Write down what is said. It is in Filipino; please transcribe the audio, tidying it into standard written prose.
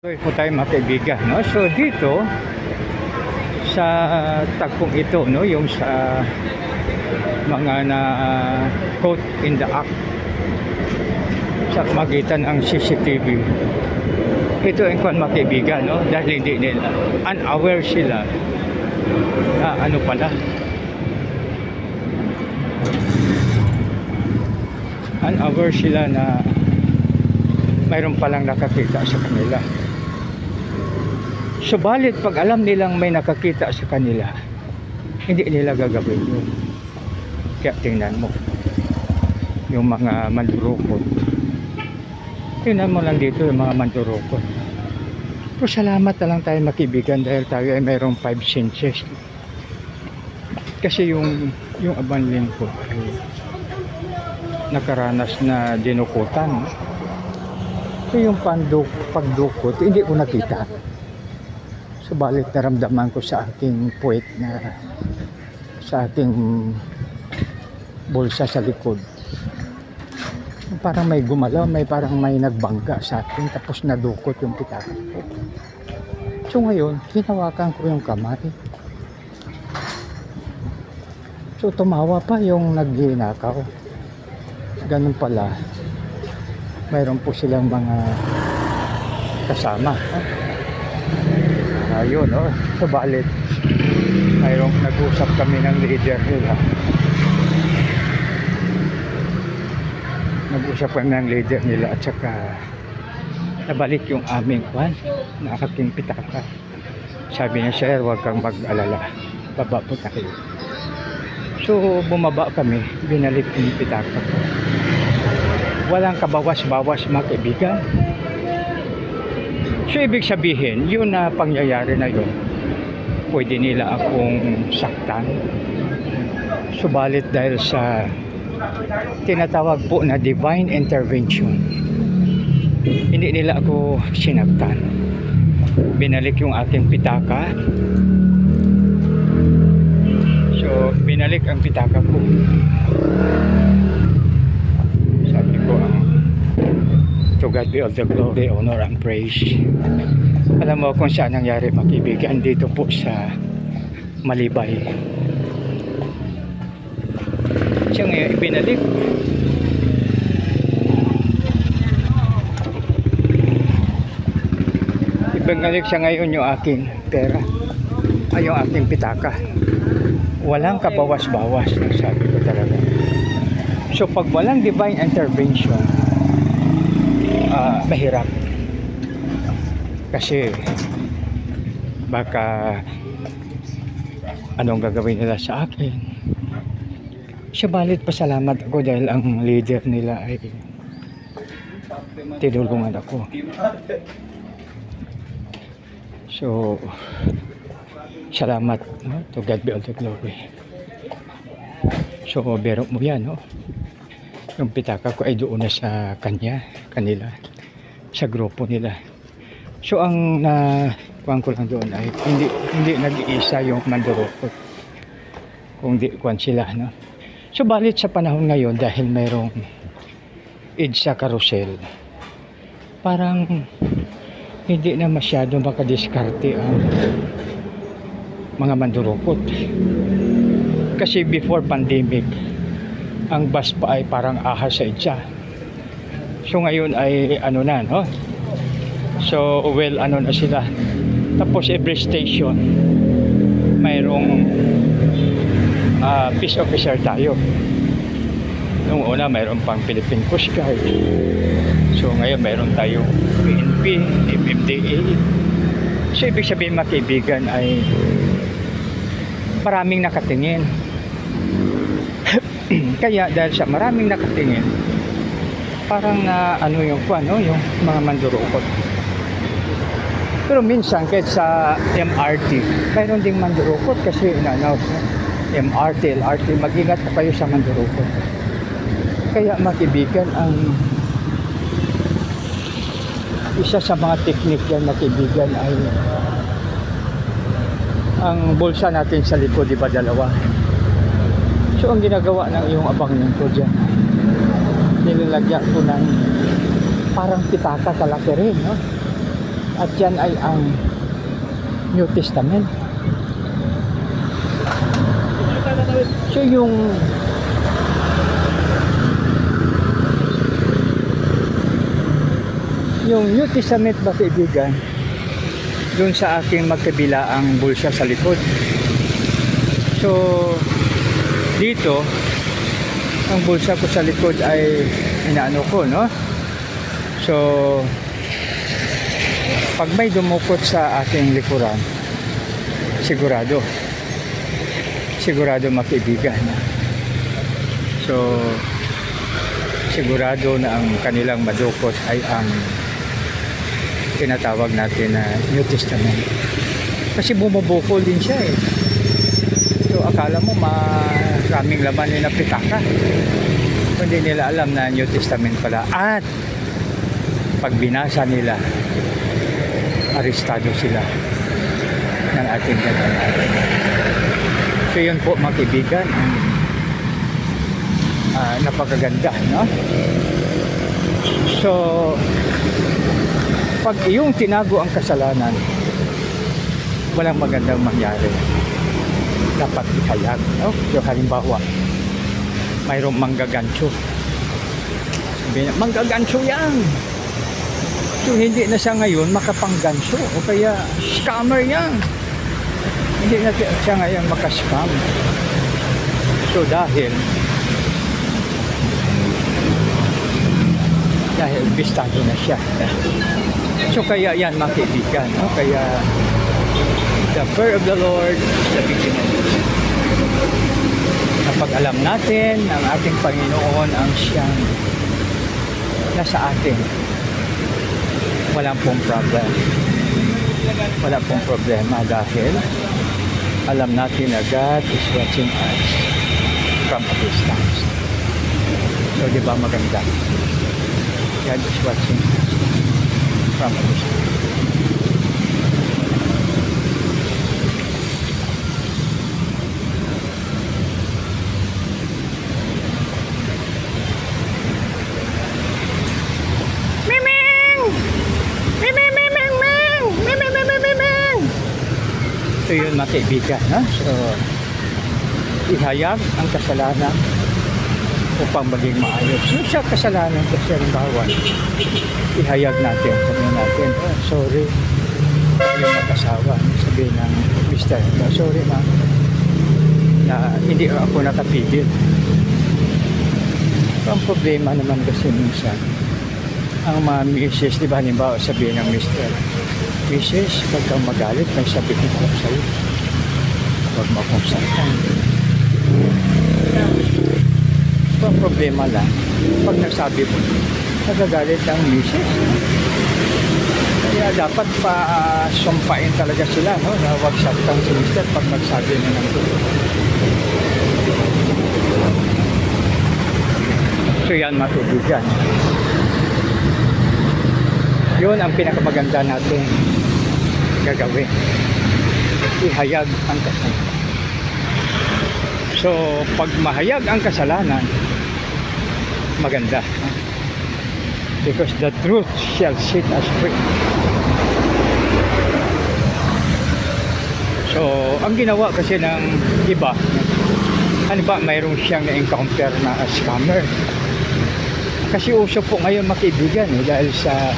Ito po tayo mga kaibigan, no? So dito sa tagpong ito, no, yung sa mga na caught in the act sa magitan ng CCTV. Ito ang kwan mga kaibigan, no? Dahil hindi nila unaware sila na ano pala, unaware sila na mayroon palang nakakita sa kanila. Subalit pag alam nilang may nakakita sa kanila, hindi nila gagawin yun. Kaya tingnan mo yung mga mandurukot. Tingnan mo lang dito yung mga mandurukot. Pero salamat na lang tayo makibigan dahil tayo ay mayroong 5 senses. Kasi yung abanling ko ay nakaranas na dinukutan. So yung pagdukot, hindi ko nakita. Subalit naramdaman ko sa aking puwet na sa aking bulsa sa likod. Parang may gumalaw, parang may nagbangga sa akin tapos nadukot yung pitaka ko. So ngayon, hinawakan ko yung kamay. So tumawa pa yung nagginakaw. Ganun pala. Mayroon po silang mga kasama. Ayun, no? Subalit mayroong nag-usap kami ng leader nila. Nag-usap kami ng leader nila at saka nabalik yung aming kwan na aking pitaka. Sabi niya, sir, huwag kang mag-alala, baba po tayo. So bumaba kami, binalik yung pitaka ko. Walang kabawas-bawas mga kaibigan. So ibig sabihin, yun na pangyayari na yun, pwede nila akong saktan. Subalit dahil sa tinatawag po na divine intervention, hindi nila ako sinaktan. Binalik yung aking pitaka. So binalik ang pitaka ko. Sabi ko, to God be all the glory, honor, and praise. Alam mo kung saan nangyari mga kaibigan? Dito po sa Malibay. Siya ngayon ibinalik. Ibinalik siya ngayon yung aking pera. Ay, yung aking pitaka. Walang kabawas-bawas. Sabi ko talaga. So pag walang divine intervention, mahirap kasi baka anong gagawin nila sa akin. Subalit pasalamat ako dahil ang leader nila ay tinulungan ako. So salamat, no? To God be all the glory. So bero mo yan, no? Yung pitaka ko ay doon na sa kanila, sa grupo nila. So ang kuwan ko lang doon ay hindi nag-iisa yung mandurukot, kung di kuwan sila, no? So balit sa panahon ngayon dahil mayroong EDSA carousel, parang hindi na masyado makadiskarte ang mga mandurukot. Kasi before pandemic, ang bus pa ay parang ahas sa EDSA. So ngayon ay ano na, no? So well, ano na sila. Tapos every station mayroong peace officer tayo. Nung una mayroon pang Philippine Coast Guard. So ngayon mayroon tayong PNP, MMDA. So ibig sabihin mga kaibigan ay maraming nakatingin. Kaya dahil sa maraming nakatingin, parang na ano yung ano, yung mga mandurukot. Pero minsan kahit sa MRT, mayroon ding mandurukot kasi MRT, LRT, mag-ingat pa kayo sa mandurukot. Kaya makibigan, ang isa sa mga teknik yan makibigan ay ang bulsa natin sa likod, di ba, dalawa? So ang ginagawa ng iyong abangin ko dyan, nilalagyan ko ng parang pitaka kalaki rin, no? At yan ay ang New Testament. So yung New Testament ba kaibigan, doon sa aking magkabilaang bulsa sa likod. So dito ang bulsa ko sa likod ay inaano ko, no? So pag may dumukot sa aking likuran, sigurado mga kaibigan. So sigurado na ang kanilang madukot ay ang tinatawag natin na New Testament. Kasi bumubukol din siya eh. So akala mo maraming laman yung napitaka. Hindi nila alam na New Testament pala. At pag binasa nila, arestado sila ng ating gano'n. So yun po mga kaibigan, napakaganda, no? So pag iyong tinago ang kasalanan, walang magandang mangyari. Dapat ihayag, no? So halimbawa, mayroong manggagancho. Sabi na, manggagancho yan. So hindi na siya ngayon makapanggancho o kaya scammer yan. Hindi na siya ngayon makascam. So dahil bistado na siya. So kaya yan mga kaibigan, no? Kaya the fear of the Lord is the beginning. Kapag alam natin ang ating Panginoon ang siyang nasa atin, wala pong problem. Wala pong problema dahil alam natin na God is watching us from a distance. So di ba maganda? God is watching us from a distance. So yun mga kaibigan, no? So ihayag ang kasalanan upang maging maayos. Yung sa kasalanan kasi halimbawa, ihayag natin, sabihin natin, oh, sorry yung mag-asawa, sabihin ng mister, sorry ma, na hindi ako nakapigil. So ang problema naman kasi minsan, ang mga misis, di ba, halimbawa sabihin ng mister, misis, pag kang magalit, may sabihin ko sa'yo. Huwag mo akong saktan. So, ang problema lang, pag nagsabi mo, nagagalit ang misis. Kaya dapat pa sumpain talaga sila, no? Na huwag saktan si mister pag nagsabi mo ng gusto. So, yan matutugan. Yun ang pinakamaganda natin gagawin. Ihayag ang kasalanan. So, pag mahayag ang kasalanan, maganda. Because the truth shall set us free. So, ang ginawa kasi ng iba, ano ba, mayroong siyang na-encounter na scammer. Kasi uso po ngayon mga kaibigan, dahil sa